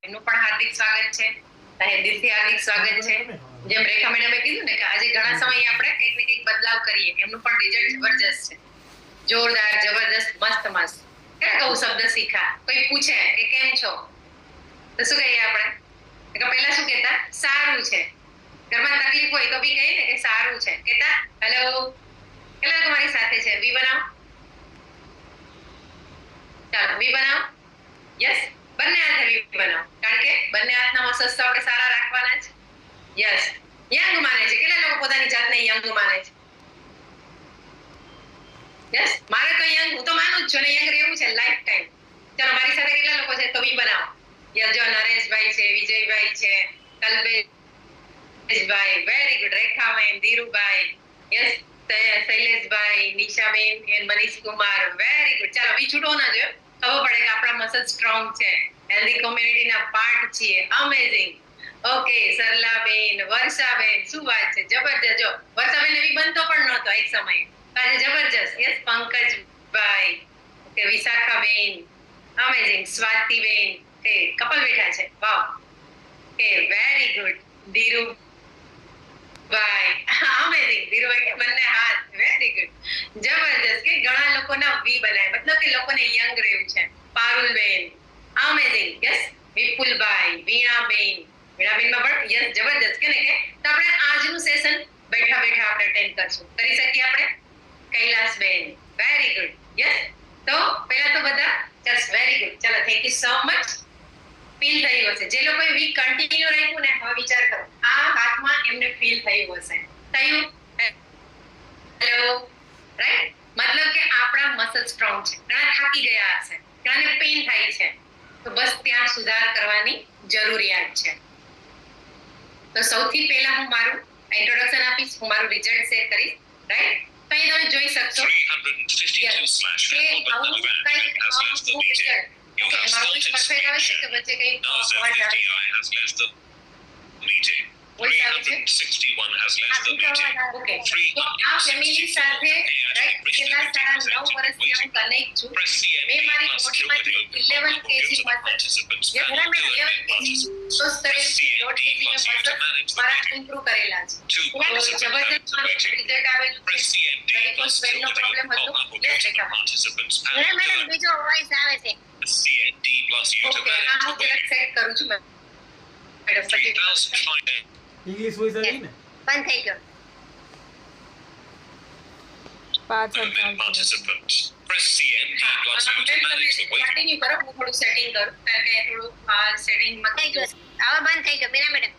એમનું પણ હાર્દિક સ્વાગત છે. દિલથી હાર્દિક સ્વાગત છે. જેમ રેખા મેડમે કીધું ને કે આજે ઘણા સમયે આપણે કંઈક ને કંઈક બદલાવ કરીએ, એમનું પણ રિઝલ્ટ જબરજસ્ત છે. જોરદાર, જબરજસ્ત, મસ્ત મસ્ત. ક્યાં કહું શબ્દ શીખા? કોઈ પૂછે કે કેમ છો તો શું કહીએ આપણે? કે પહેલા શું કહેતા? સારું છે. ઘરમાં તકલીફ હોય તો બી કહીએ ને કે સારું છે. કહેતા હેલો, કેટલા તમારી સાથે છે? વી બનાવો, ચાલો વી બનાવો. યસ, બંને હાથે વી બનાવો, કારણ કે બંને હાથના મસલ્સ તો આપણે સારા રાખવાના છે. યસ, યંગ માને છે. કેટલા લોકો પોતાની જાતને યંગ માને છે? યસ, મારે તો યંગ, હું તો માનું જ છું ને યંગ રહેવું છે લાઈફ ટાઈમ. ચાલો મારી સાથે કેટલા લોકો છે તો વી બનાવો. યસ, જો નરેશભાઈ છે, વિજયભાઈ છે, કલ્પેશભાઈ, વેરી ગુડ, રેખાબેન, ધીરુભાઈ, યસ, શૈલેષભાઈ, નિશાબેન, મનીષ કુમાર, વેરી ગુડ. ચાલો વી છૂટો ના જો, ખબર પડે કે આપણા મસલ સ્ટ્રોંગ છે, હેલ્ધી કોમ્યુનિટીના પાર્ટ છીએ. અમેઝિંગ. ઓકે, સરલાબેન, વર્ષાબેન, શું વાત છે, જબરજસ્ત. જો વર્ષાબેન એવી બનતો પણ નહોતો એક સમયે, આજે જબરજસ્ત. Yes, Pankajbhai, okay, વિશાખાબેન, amazing. સ્વાતિબેન, કે કપલ બેઠા છે, વાવ, કે very good. Dhirubhai, amazing. Dhirubhai કે બંને હાથ, વેરી ગુડ, જબરજસ્ત. કે ઘણા લોકોના વી બનાય, મતલબ કે લોકોને યંગ રહેવું છે. પારુલબેન, અમેઝિંગ. યસ, વિપુલભાઈ, વીણાબેન, વીણાબેનમાં પણ યસ, જબરજસ્ત. કે ને કે તો આપણે આજનું સેશન બેઠા બેઠા આપણે અટેન્ડ કરશું, કરી શકીએ આપણે? Kailasben, very good. યસ, તો પહેલા તો બધા યસ, વેરી ગુડ. ચાલો, thank you so much. Feel થયું હશે જે લોકોએ વીક કન્ટિન્યુ રાખ્યું ને, હવે વિચાર કરો આ હાથમાં એમને ફીલ થયું હશે. થયું? Hello, right? મતલબ કે આપણા મસલ સ્ટ્રોંગ છે. ઘણા થાકી ગયા હશે, ઘણાને પેઇન થાય છે, તો બસ ત્યાં સુધાર કરવાની જરૂરિયાત છે. તો સૌથી પહેલા હું મારું ઇન્ટ્રોડક્શન આપીશ, હું મારું રિઝલ્ટ શેર કરીશ, રાઈટ? તો અહીં તમે જોઈ શકશો 361 has left the meeting. 361 છેલ્લા 9.5 વર્ષથી હું કનેક્ટ છું. મેં મારી બોડીમાંથી 11 kg મસલ, જે ઘણા મેં 11 kg લોસ કરેલું, 1.5 kg મેં મસલ મારા ઇમ્પ્રૂવ કરેલા છે. જબરજસ્ત રિઝલ્ટ આવેલું છે. વેરિકોસ વેનનો પ્રોબ્લેમ હતો. યસ, રેખા મેડમ, બીજો વોઇસ આવે છે. CND plus U to okay, manage હું જરા સેટ કરું છું મેડમ. 3005 ઇંગ્લિશ વોઇસ આવી ને? બંધ થઈ ગયો. પાછળ participants. Press CND plus U to manage the weight. Continue કરો, હું થોડું સેટિંગ કરું, કારણ કે થોડું સેટિંગમાં થઈ ગયું. હવે બંધ થઈ ગયો બીના મેડમ.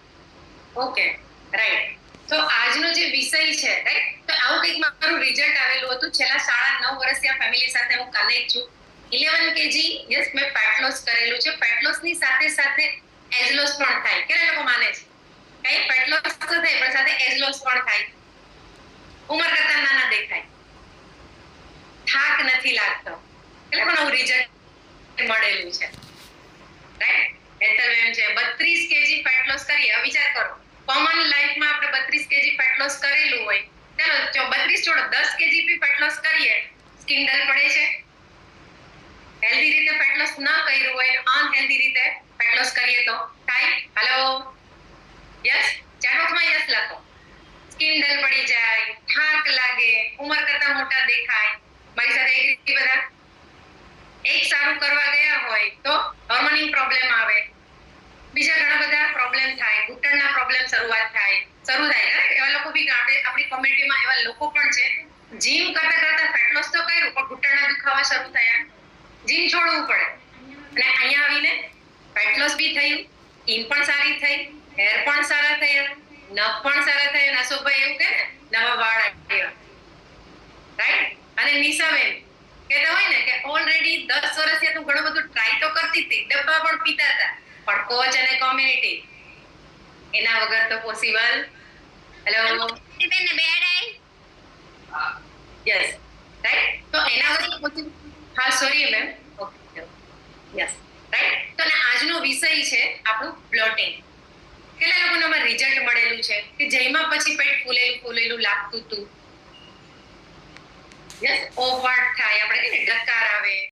Okay, right. તો આજનો જે વિષય છે, રાઈટ, તો આવું કંઈક મારું રિઝલ્ટ આવેલું હતું. છેલ્લા 9.5 વર્ષથી આ ફેમિલી સાથે હું કનેક્ટ છું. 11 kg, યસ, મેં ફેટ લોસ કરેલું છે. ફેટ લોસની સાથે સાથે એજ લોસ પણ થાય. કેટલા લોકો માને છે કઈ ફેટ લોસ તો થાય પણ સાથે એજ લોસ પણ થાય? ઉંમર કરતા નાના દેખાય, થાક નથી લાગતો. એટલે પણ રિઝલ્ટ મળેલું છે, રાઈટ? હેતલ મેમ છે 32 kg ફેટ લોસ કરીએ. હવે વિચાર કરો, કોમન લાઈફમાં આપણે 32 kg ફેટ લોસ કરેલું હોય, ચાલો 32 છોડો, 10 kg બી ફેટ લોસ કરીએ, સ્કિન ડલ પડે છે? હેલ્ધી રીતે ફેટ લોસ ન કર્યું હોય, અનહેલ્ધી રીતે ફેટ લોસ કરીએ તો થાય? હેલો, યસ, ચેટ બોક્સમાં યસ લખો. સ્કિન ડલ પડી જાય, થાક લાગે, ઉંમર કરતા મોટા દેખાય. મારી સાથે એગ્રી બધા? એક સારું કરવા ગયા હોય તો હોર્મોનિંગ પ્રોબ્લેમ આવે, બીજા ઘણા બધા પ્રોબ્લેમ થાય, ઘૂંટણના પ્રોબ્લેમ શરૂ થાય ને? એવા લોકો બી આપણી કોમ્યુનિટીમાં એવા લોકો પણ છે. જીમ કરતા ફેટ લોસ તો કર્યું પણ ઘૂંટણના દુખાવા શરૂ થયા, જીમ છોડવું પડે. અને અહીંયા આવીને ફેટ લોસ બી થયું, સ્કિન પણ સારી થઈ, હેર પણ સારા થયા, નખ પણ સારા થયા. નસોભાઈ એવું કહે ને, નવા વાળ આવ્યા, રાઈટ? અને નિશાબેન કહેતા હોય ને કે ઓલરેડી 10 વર્ષથી તું ઘણું બધું ટ્રાય તો કરતી હતી, ડબ્બા પણ પીતા હતા, પણ કોચ અને કોમ્યુનિટી એના વગર તો પોસિબલ. હેલો બેન ને બેડ આઈ, યસ, રાઈટ? તો એના વગર પોસિબલ. હા, sorry ma'am. Okay, yes, right? તો આજનો વિષય છે આપણું બ્લોટિંગ. કેટલા લોકોને રિઝલ્ટ મળેલું છે કે જેમાં પછી પેટ ફૂલેલું લાગતું હતું? યસ, ઓવર થાય, આપણે કે ડકાર આવે,